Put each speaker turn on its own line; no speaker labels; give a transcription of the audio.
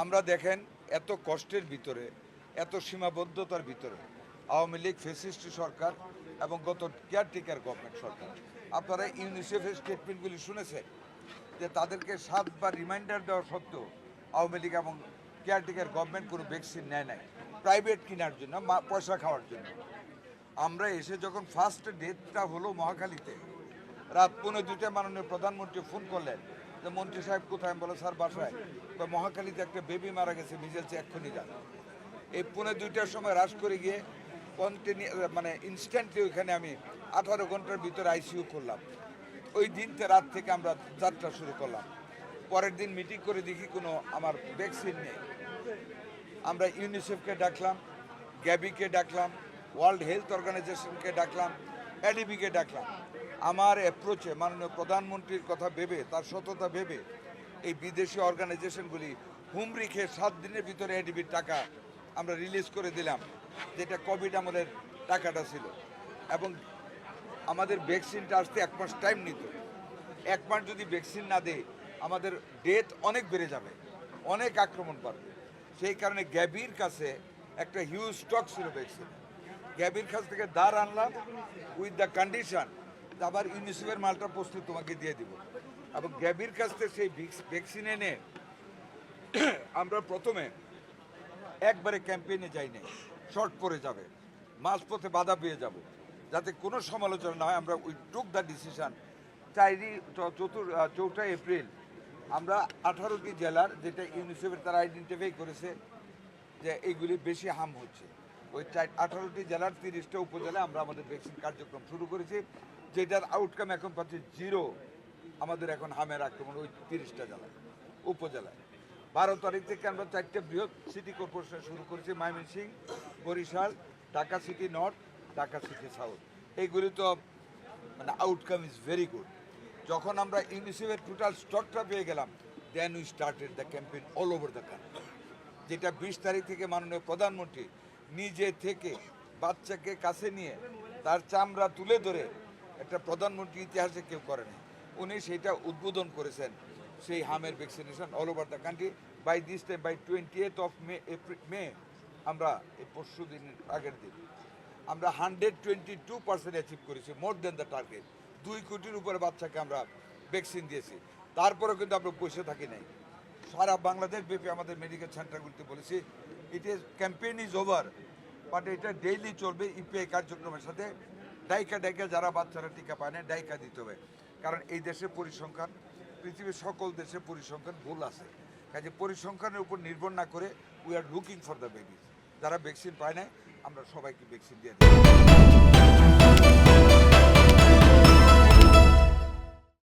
আমরা দেখেন এত কষ্টের ভিতরে, এত সীমাবদ্ধতার ভিতরে আওয়ামী লীগ ফ্যাসিস্ট সরকার এবং গত কেয়ারটেকার গভর্নমেন্ট সরকার, আপনারা ইউনিসেফের স্টেটমেন্টগুলি শুনেছেন যে তাদেরকে 7বার রিমাইন্ডার দেওয়া সত্ত্বেও আওয়ামী লীগ এবং কেয়ারটেকার গভর্নমেন্ট কোনো ভ্যাকসিন নেয় নাই, প্রাইভেট কেনার জন্য, পয়সা খাওয়ার জন্য। আমরা এসে যখন ফার্স্ট ডেটটা হলো মহাখালীতে, রাত 1:45 মাননীয় প্রধানমন্ত্রী ফোন করলেন যে মন্ত্রী সাহেব কোথায়? আমি বলো স্যার বাসায়। তো মহাখালীতে একটা বেবি মারা গেছে, মিজেলছে, এক্ষুনি যান। এই 1:45টার সময় রাশ করে গিয়ে মানে ইনস্ট্যান্টলি ওইখানে আমি 18 ঘন্টার ভিতরে আইসিইউ করলাম। ওই দিনতে রাত থেকে আমরা যাত্রা শুরু করলাম। পরের দিন মিটিং করে দেখি কোনো আমার ভ্যাকসিন নেই। আমরা ইউনিসেফকে ডাকলাম, গ্যাবিকে ডাকলাম, ওয়ার্ল্ড হেলথ অর্গানাইজেশনকে ডাকলাম, এডিবিকে ডাকলাম। আমার অ্যাপ্রোচে মাননীয় প্রধানমন্ত্রীর কথা ভেবে, তার সততা ভেবে এই বিদেশি অর্গানাইজেশনগুলি হুমড়ি খেয়ে 7 দিনের ভিতরে এডিবির টাকা আমরা রিলিজ করে দিলাম, যেটা কোভিড আমলের টাকাটা ছিল। এবং আমাদের ভ্যাকসিনটা আসতে 1 মাস টাইম নিত। 1 মাস যদি ভ্যাকসিন না দেয় আমাদের ডেথ অনেক বেড়ে যাবে, অনেক আক্রমণ পাবে। সেই কারণে গ্যাবির কাছে একটা হিউজ স্টক ছিল ভ্যাকসিন। গ্যাবির কাছ থেকে দাঁড় আনলাম উইথ দ্য কন্ডিশন আবার ইউনিসেফের মালটা প্রস্তুত তোমাকে দিয়ে দিব। এবং গ্যাবির কাছ থেকে সেই ভ্যাকসিন এনে আমরা প্রথমে একবারে ক্যাম্পেইনে যাই নাই, শর্ট পড়ে যাবে, মাঝপথে বাধা পেয়ে যাব, যাতে কোনো সমালোচনা না হয়। আমরা we took the decision 4 April আমরা 18টি জেলার, যেটা ইউনিসেফের তারা আইডেন্টিফাই করেছে যে এইগুলি বেশি হার্ম হচ্ছে, ওই 18টি জেলার 30টা উপজেলায় আমরা আমাদের ভ্যাকসিন কার্যক্রম শুরু করেছি, যেটার আউটকাম এখন পাচ্ছি 0। আমাদের এখন হামের আক্রমণ ওই 30টা জেলায়, উপজেলায়। 12 তারিখ থেকে আমরা 4টে বৃহৎ সিটি কর্পোরেশন শুরু করেছি, Mymensingh, Barishal, Dhaka city north, Dhaka city south. এইগুলি তো মানে আউটকাম ইজ ভেরি গুড। যখন আমরা ইউনিসেফের টোটাল স্টকটা পেয়ে গেলাম, then we started the campaign all over the country, যেটা 20 তারিখ থেকে মাননীয় প্রধানমন্ত্রী নিজে থেকে বাচ্চাকে কাছে নিয়ে তার চামড়া তুলে ধরে, একটা প্রধানমন্ত্রী ইতিহাসে কেউ করেনি, উনি সেটা উদ্বোধন করেছেন, সেই হামের vaccination all over the country. By this time, by 28 May আমরা এই পরশু দিনের আগের দিন আমরা 122% অ্যাচিভ করেছি, মোর দেন দ্য টার্গেট। 2 কোটির উপরে বাচ্চাকে আমরা ভ্যাকসিন দিয়েছি। তারপরেও কিন্তু আমরা বসে থাকি নাই, সারা বাংলাদেশ ব্যাপী আমাদের মেডিকেল সেন্টারগুলিতে বলেছি it is campaign is over, but এটা ডেইলি চলবে ইপিআই কার্যক্রমের সাথে। ডাইকা যারা বাচ্চারা টিকা পায় না, ডাইকা দিতে হবে। কারণ এই দেশের পরিসংখ্যান, পৃথিবীর সকল দেশের পরিসংখ্যান ভুল আছে, কাজে পরিসংখ্যানের উপর নির্ভর না করে we are looking for the babies. যারা ভ্যাকসিন পায় না আমরা সবাইকে ভ্যাকসিন দিয়ে দিই।